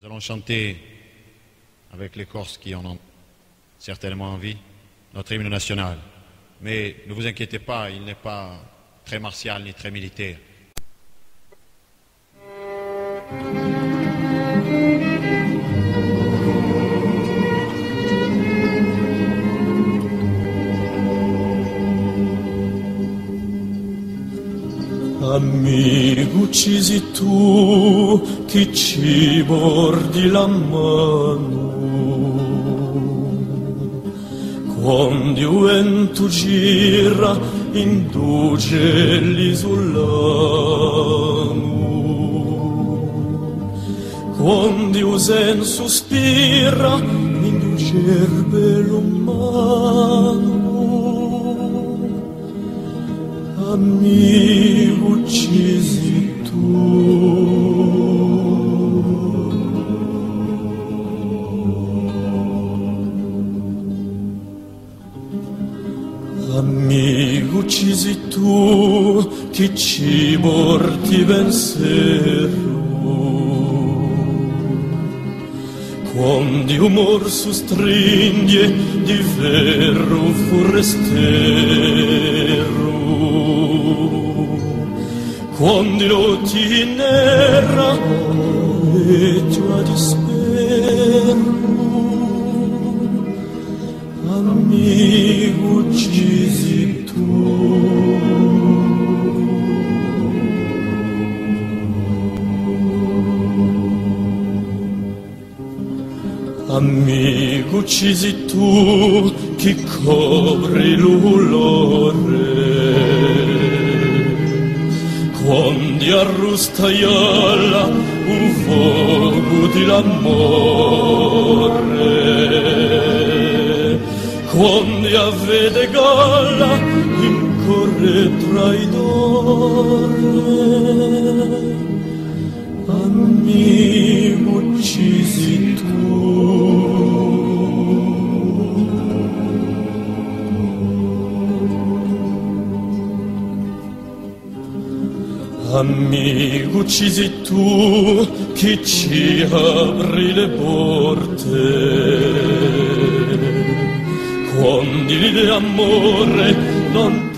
Nous allons chanter avec les Corses qui en ont certainement envie notre hymne national. Mais ne vous inquiétez pas, il n'est pas très martial ni très militaire. Amico, uccisi tu chi ci bordi la mano, quando il vento gira induce l'isolano, quando il sen sospira induce il velo umano. Amico, uccisi tu. Amico, uccisi tu chi ci porti pensiero, quando il morso stringe di ferro forestiero, quando ti inerra e già dispero. Amico, uccisi tu. Amico, uccisi tu chi copri l'ulore, quando arrustaiala un fuoco di l'amore, quando avvede galla incorre traidore. Amico, uccisi tu. Amico, uccisi tu chi ci apri le porte, quando l'amore non